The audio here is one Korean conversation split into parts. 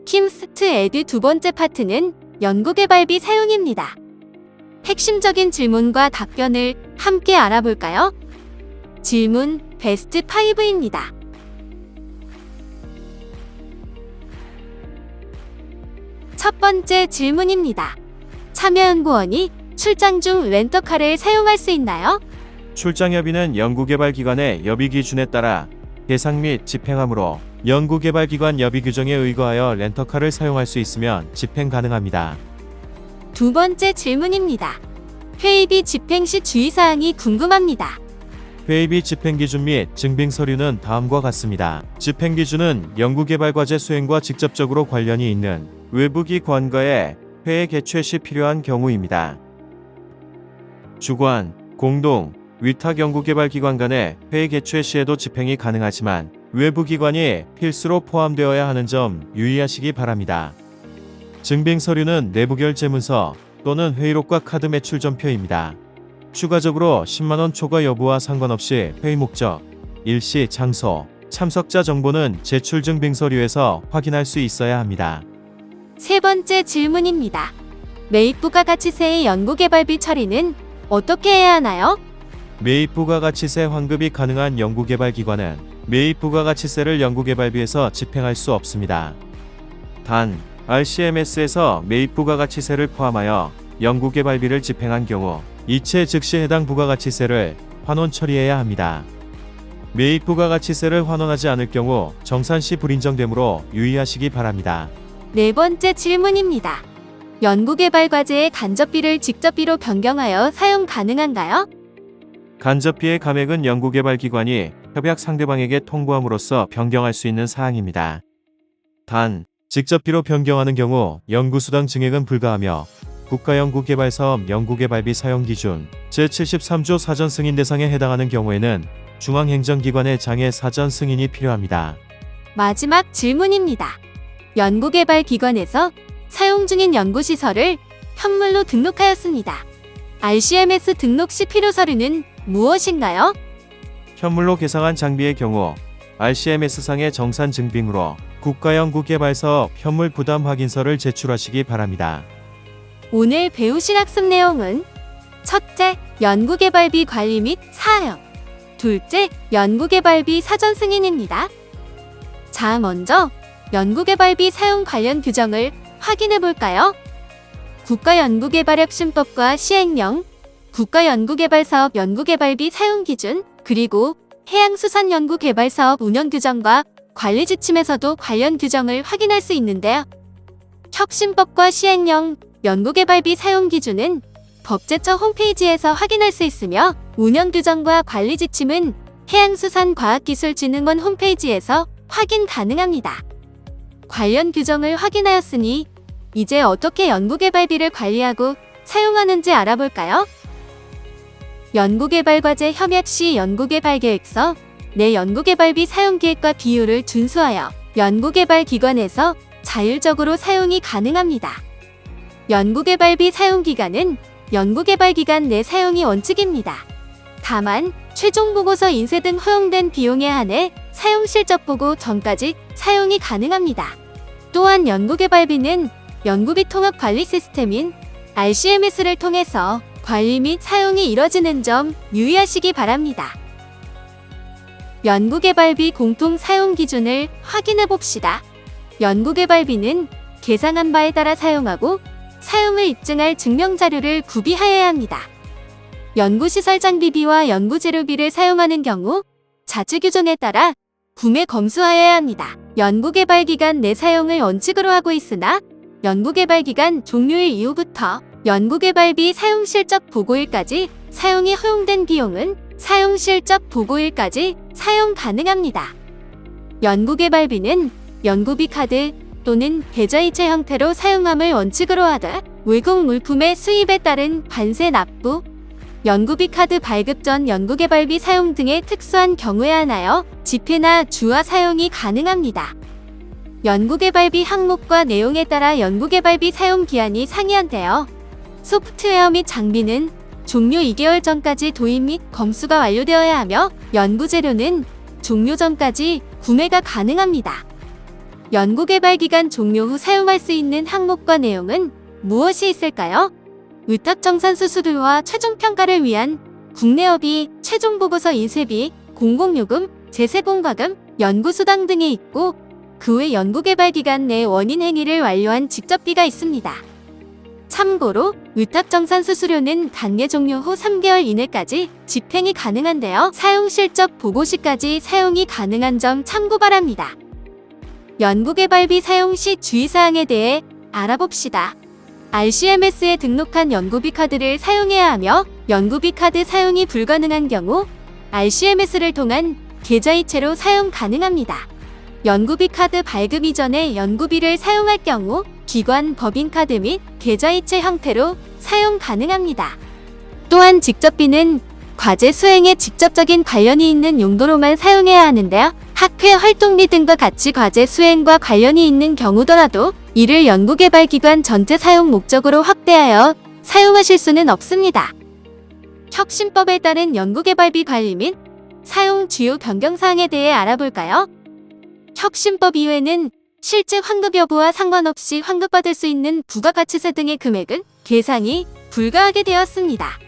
킴스트 에듀 두 번째 파트는 연구개발비 사용입니다. 핵심적인 질문과 답변을 함께 알아볼까요? 질문 베스트 5입니다. 첫 번째 질문입니다. 참여연구원이 출장 중 렌터카를 사용할 수 있나요? 출장협의는 연구개발기관의 여비 기준에 따라 대상 및 집행하므로 연구개발기관 여비 규정에 의거하여 렌터카를 사용할 수 있으면 집행 가능합니다. 두 번째 질문입니다. 회의비 집행 시 주의사항이 궁금합니다. 회의비 집행기준 및 증빙서류는 다음과 같습니다. 집행기준은 연구개발과제 수행과 직접적으로 관련이 있는 외부기관과의 회의 개최 시 필요한 경우입니다. 주관, 공동, 위탁 연구개발기관 간의 회의 개최 시에도 집행이 가능하지만 외부기관이 필수로 포함되어야 하는 점 유의하시기 바랍니다. 증빙서류는 내부결제문서 또는 회의록과 카드 매출 전표입니다. 추가적으로 10만원 초과 여부와 상관없이 회의 목적, 일시, 장소, 참석자 정보는 제출 증빙서류에서 확인할 수 있어야 합니다. 세 번째 질문입니다. 매입부가가치세의 연구개발비 처리는 어떻게 해야 하나요? 매입부가가치세 환급이 가능한 연구개발기관은 매입부가가치세를 연구개발비에서 집행할 수 없습니다. 단, RCMS에서 매입부가가치세를 포함하여 연구개발비를 집행한 경우 이체 즉시 해당 부가가치세를 환원 처리해야 합니다. 매입부가가치세를 환원하지 않을 경우 정산시 불인정되므로 유의하시기 바랍니다. 네 번째 질문입니다. 연구개발과제의 간접비를 직접비로 변경하여 사용 가능한가요? 간접비의 감액은 연구개발기관이 협약 상대방에게 통보함으로써 변경할 수 있는 사항입니다. 단, 직접비로 변경하는 경우 연구수당 증액은 불가하며 국가연구개발사업 연구개발비 사용기준 제73조 사전 승인 대상에 해당하는 경우에는 중앙행정기관의 장애 사전 승인이 필요합니다. 마지막 질문입니다. 연구개발기관에서 사용 중인 연구시설을 현물로 등록하였습니다. RCMS 등록 시 필요 서류는 무엇인가요? 현물로 개상한 장비의 경우 RCMS상의 정산 증빙으로 국가연구개발사업 현물 부담 확인서를 제출하시기 바랍니다. 오늘 배우실 학습 내용은 첫째, 연구개발비 관리 및 사용. 둘째, 연구개발비 사전 승인입니다. 자, 먼저 연구개발비 사용 관련 규정을 확인해 볼까요? 국가연구개발혁신법과 시행령, 국가연구개발사업 연구개발비 사용기준, 그리고 해양수산연구개발사업 운영규정과 관리지침에서도 관련 규정을 확인할 수 있는데요. 혁신법과 시행령, 연구개발비 사용기준은 법제처 홈페이지에서 확인할 수 있으며 운영규정과 관리지침은 해양수산과학기술진흥원 홈페이지에서 확인 가능합니다. 관련 규정을 확인하였으니 이제 어떻게 연구개발비를 관리하고 사용하는지 알아볼까요? 연구개발과제 협약 시 연구개발계획서 내 연구개발비 사용계획과 비율을 준수하여 연구개발기관에서 자율적으로 사용이 가능합니다. 연구개발비 사용기간은 연구개발기간 내 사용이 원칙입니다. 다만 최종 보고서 인쇄 등 허용된 비용에 한해 사용 실적 보고 전까지 사용이 가능합니다. 또한 연구개발비는 연구비 통합 관리 시스템인 RCMS를 통해서 관리 및 사용이 이뤄지는 점 유의하시기 바랍니다. 연구개발비 공통 사용 기준을 확인해 봅시다. 연구개발비는 계상한 바에 따라 사용하고 사용을 입증할 증명자료를 구비하여야 합니다. 연구시설 장비비와 연구재료비를 사용하는 경우 자체 규정에 따라 구매 검수하여야 합니다. 연구개발기간 내 사용을 원칙으로 하고 있으나 연구개발기간 종료일 이후부터 연구개발비 사용실적 보고일까지 사용이 허용된 비용은 사용실적 보고일까지 사용 가능합니다. 연구개발비는 연구비 카드 또는 계좌이체 형태로 사용함을 원칙으로 하되 외국 물품의 수입에 따른 관세 납부, 연구비 카드 발급 전 연구개발비 사용 등의 특수한 경우에 한하여 지폐나 주화 사용이 가능합니다. 연구개발비 항목과 내용에 따라 연구개발비 사용 기한이 상이한데요. 소프트웨어 및 장비는 종료 2개월 전까지 도입 및 검수가 완료되어야 하며 연구재료는 종료 전까지 구매가 가능합니다. 연구개발기간 종료 후 사용할 수 있는 항목과 내용은 무엇이 있을까요? 의탁정산수수료와 최종평가를 위한 국내업이 최종보고서 인쇄비, 공공요금, 제세공과금, 연구수당 등이 있고 그 외 연구개발기간 내 원인 행위를 완료한 직접비가 있습니다. 참고로 의탁정산수수료는 단계 종료 후 3개월 이내까지 집행이 가능한데요. 사용실적 보고 시까지 사용이 가능한 점 참고 바랍니다. 연구개발비 사용 시 주의사항에 대해 알아봅시다. RCMS에 등록한 연구비 카드를 사용해야 하며 연구비 카드 사용이 불가능한 경우 RCMS를 통한 계좌이체로 사용 가능합니다. 연구비 카드 발급 이전에 연구비를 사용할 경우 기관 법인카드 및 계좌이체 형태로 사용 가능합니다. 또한 직접비는 과제 수행에 직접적인 관련이 있는 용도로만 사용해야 하는데요. 학회 활동비 등과 같이 과제 수행과 관련이 있는 경우더라도 이를 연구개발기관 전체 사용 목적으로 확대하여 사용하실 수는 없습니다. 혁신법에 따른 연구개발비 관리 및 사용 주요 변경사항에 대해 알아볼까요? 혁신법 이외에는 실제 환급 여부와 상관없이 환급받을 수 있는 부가가치세 등의 금액은 계상이 불가하게 되었습니다.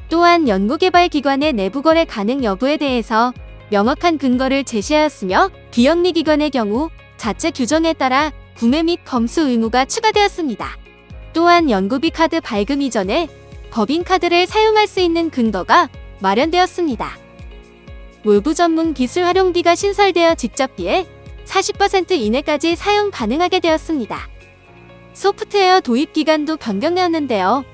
또한 연구개발기관의 내부거래 가능 여부에 대해서 명확한 근거를 제시하였으며 비영리기관의 경우 자체 규정에 따라 구매 및 검수 의무가 추가되었습니다. 또한 연구비 카드 발급 이전에 법인카드를 사용할 수 있는 근거가 마련되었습니다. 외부 전문 기술 활용비가 신설되어 직접비의 40% 이내까지 사용 가능하게 되었습니다. 소프트웨어 도입 기간도 변경되었는데요.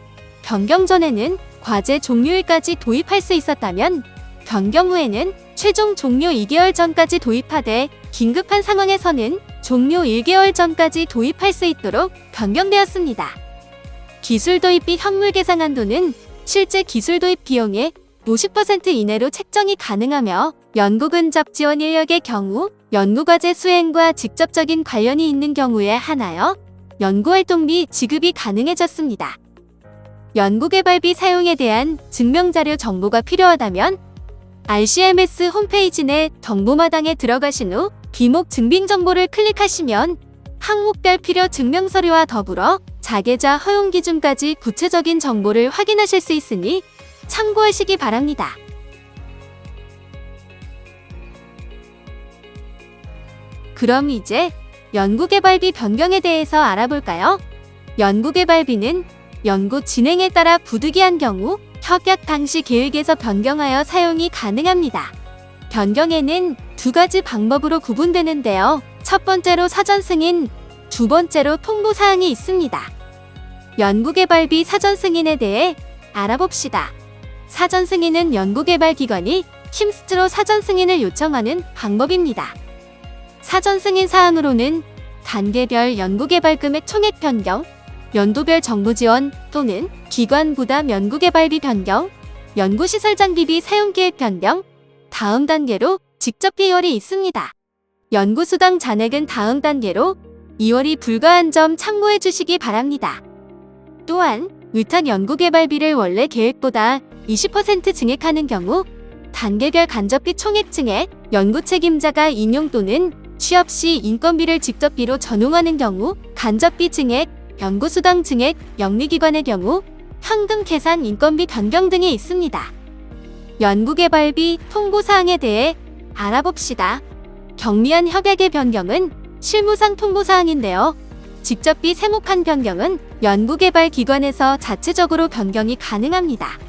변경 전에는 과제 종료일까지 도입할 수 있었다면 변경 후에는 최종 종료 2개월 전까지 도입하되 긴급한 상황에서는 종료 1개월 전까지 도입할 수 있도록 변경되었습니다. 기술 도입비 현물 계상 한도는 실제 기술 도입 비용의 50% 이내로 책정이 가능하며 연구 근접 지원 인력의 경우 연구과제 수행과 직접적인 관련이 있는 경우에 한하여 연구활동비 지급이 가능해졌습니다. 연구개발비 사용에 대한 증명자료 정보가 필요하다면 RCMS 홈페이지 내 정보마당에 들어가신 후 비목 증빙 정보를 클릭하시면 항목별 필요 증명서류와 더불어 자계자 허용 기준까지 구체적인 정보를 확인하실 수 있으니 참고하시기 바랍니다. 그럼 이제 연구개발비 변경에 대해서 알아볼까요? 연구개발비는 연구 진행에 따라 부득이한 경우 협약 당시 계획에서 변경하여 사용이 가능합니다. 변경에는 두 가지 방법으로 구분되는데요. 첫 번째로 사전 승인, 두 번째로 통보사항이 있습니다. 연구개발비 사전 승인에 대해 알아봅시다. 사전 승인은 연구개발기관이 킴스트로 사전 승인을 요청하는 방법입니다. 사전 승인 사항으로는 단계별 연구개발 금액 총액 변경, 연도별 정부 지원 또는 기관 부담 연구개발비 변경, 연구시설 장비비 사용계획 변경, 다음 단계로 직접 비월이 있습니다. 연구수당 잔액은 다음 단계로 2월이 불가한 점 참고해 주시기 바랍니다. 또한 의탁 연구개발비를 원래 계획보다 20% 증액하는 경우 단계별 간접비 총액 증액, 연구 책임자가 인용 또는 취업 시 인건비를 직접비로 전용하는 경우 간접비 증액, 연구수당 증액, 영리기관의 경우 현금 계산 인건비 변경 등이 있습니다. 연구개발비 통보사항에 대해 알아봅시다. 경미한 협약의 변경은 실무상 통보사항인데요. 직접비 세목한 변경은 연구개발기관에서 자체적으로 변경이 가능합니다.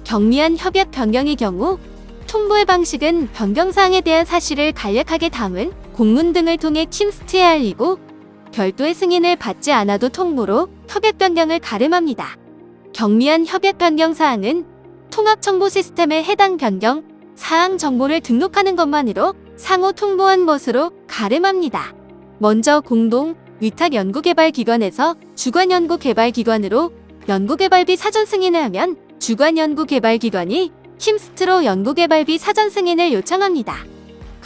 경미한 협약 변경의 경우 통보의 방식은 변경사항에 대한 사실을 간략하게 담은 공문 등을 통해 킴스트에 알리고 별도의 승인을 받지 않아도 통보로 협약 변경을 가름합니다. 경미한 협약 변경 사항은 통합정보 시스템에 해당 변경 사항 정보를 등록하는 것만으로 상호 통보한 것으로 가름합니다. 먼저 공동 위탁연구개발기관에서 주관연구개발기관으로 연구개발비 사전 승인을 하면 주관연구개발기관이 킴스트로 연구개발비 사전 승인을 요청합니다.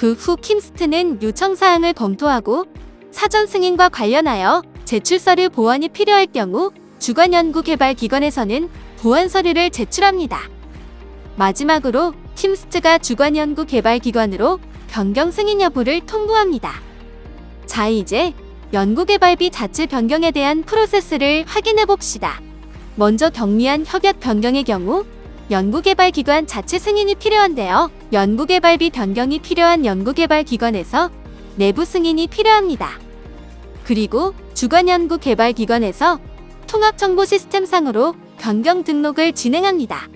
그 후 킴스트는 요청사항을 검토하고 사전 승인과 관련하여 제출 서류 보완이 필요할 경우 주관연구개발기관에서는 보완 서류를 제출합니다. 마지막으로 킴스트가 주관연구개발기관으로 변경 승인 여부를 통보합니다. 자, 이제 연구개발비 자체 변경에 대한 프로세스를 확인해 봅시다. 먼저 경미한 협약 변경의 경우 연구개발기관 자체 승인이 필요한데요. 연구개발비 변경이 필요한 연구개발기관에서 내부 승인이 필요합니다. 그리고 주관연구개발기관에서 통합정보시스템상으로 변경 등록을 진행합니다.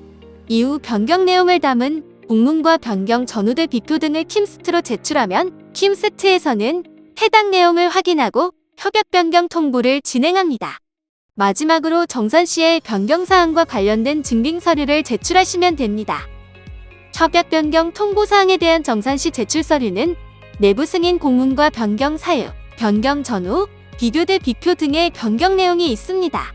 이후 변경 내용을 담은 공문과 변경 전후대 비표 등을 킴스트로 제출하면 킴스트에서는 해당 내용을 확인하고 협약 변경 통보를 진행합니다. 마지막으로 정산시의 변경사항과 관련된 증빙서류를 제출하시면 됩니다. 협약 변경 통보사항에 대한 정산시 제출 서류는 내부 승인 공문과 변경 사유, 변경 전후, 비교대 비표 등의 변경 내용이 있습니다.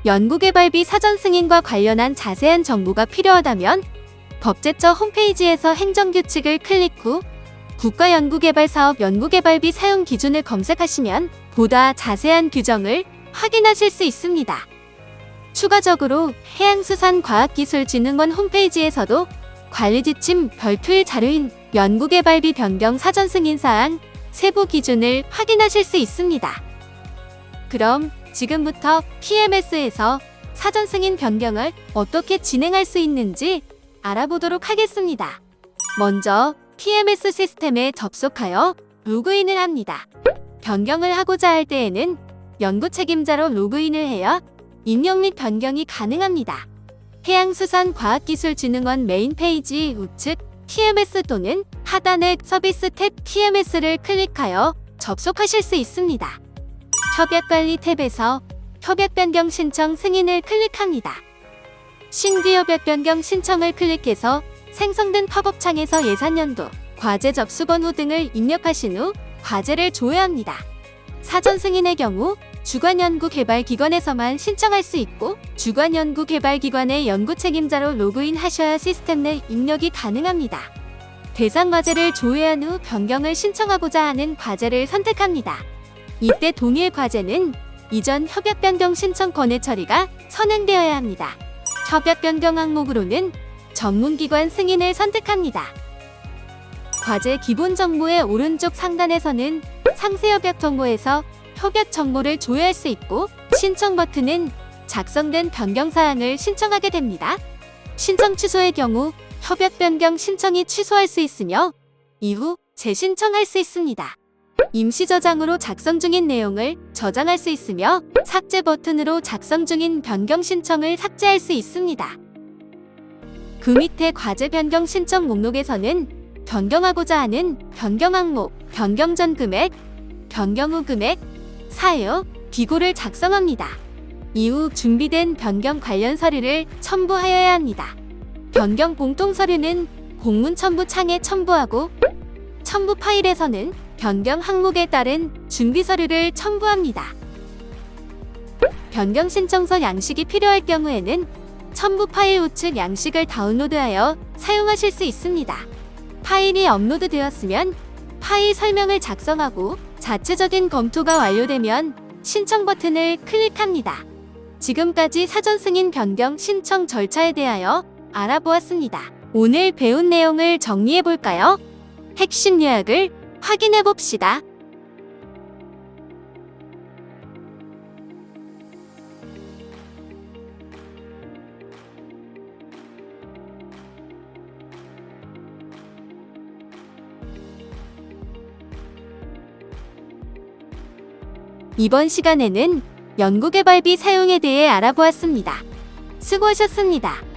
연구개발비 사전 승인과 관련한 자세한 정보가 필요하다면 법제처 홈페이지에서 행정규칙을 클릭 후 국가연구개발사업 연구개발비 사용 기준을 검색하시면 보다 자세한 규정을 확인하실 수 있습니다. 추가적으로 해양수산과학기술진흥원 홈페이지에서도 관리지침 별표의 자료인 연구개발비 변경 사전 승인사항 세부 기준을 확인하실 수 있습니다. 그럼 지금부터 PMS에서 사전 승인 변경을 어떻게 진행할 수 있는지 알아보도록 하겠습니다. 먼저 PMS 시스템에 접속하여 로그인을 합니다. 변경을 하고자 할 때에는 연구 책임자로 로그인을 해야 입력 및 변경이 가능합니다. 해양수산과학기술진흥원 메인 페이지 우측 PMS 또는 하단의 서비스 탭 PMS를 클릭하여 접속하실 수 있습니다. 협약관리 탭에서 협약 변경 신청 승인을 클릭합니다. 신규 협약 변경 신청을 클릭해서 생성된 팝업 창에서 예산연도, 과제 접수번호 등을 입력하신 후 과제를 조회합니다. 사전 승인의 경우 주관연구개발기관에서만 신청할 수 있고 주관연구개발기관의 연구 책임자로 로그인 하셔야 시스템 내 입력이 가능합니다. 대상 과제를 조회한 후 변경을 신청하고자 하는 과제를 선택합니다. 이때 동일 과제는 이전 협약 변경 신청 권해 처리가 선행되어야 합니다. 협약 변경 항목으로는 전문기관 승인을 선택합니다. 과제 기본 정보의 오른쪽 상단에서는 상세 협약 정보에서 협약 정보를 조회할 수 있고 신청 버튼은 작성된 변경 사항을 신청하게 됩니다. 신청 취소의 경우 협약 변경 신청이 취소할 수 있으며 이후 재신청할 수 있습니다. 임시 저장으로 작성 중인 내용을 저장할 수 있으며 삭제 버튼으로 작성 중인 변경 신청을 삭제할 수 있습니다. 그 밑에 과제 변경 신청 목록에서는 변경하고자 하는 변경 항목, 변경 전 금액, 변경 후 금액, 사유, 기고를 작성합니다. 이후 준비된 변경 관련 서류를 첨부하여야 합니다. 변경 공통 서류는 공문 첨부 창에 첨부하고 첨부 파일에서는 변경 항목에 따른 준비 서류를 첨부합니다. 변경 신청서 양식이 필요할 경우에는 첨부 파일 우측 양식을 다운로드하여 사용하실 수 있습니다. 파일이 업로드되었으면 파일 설명을 작성하고 자체적인 검토가 완료되면 신청 버튼을 클릭합니다. 지금까지 사전 승인 변경 신청 절차에 대하여 알아보았습니다. 오늘 배운 내용을 정리해 볼까요? 핵심 요약을 확인해 봅시다. 이번 시간에는 연구개발비 사용에 대해 알아보았습니다. 수고하셨습니다.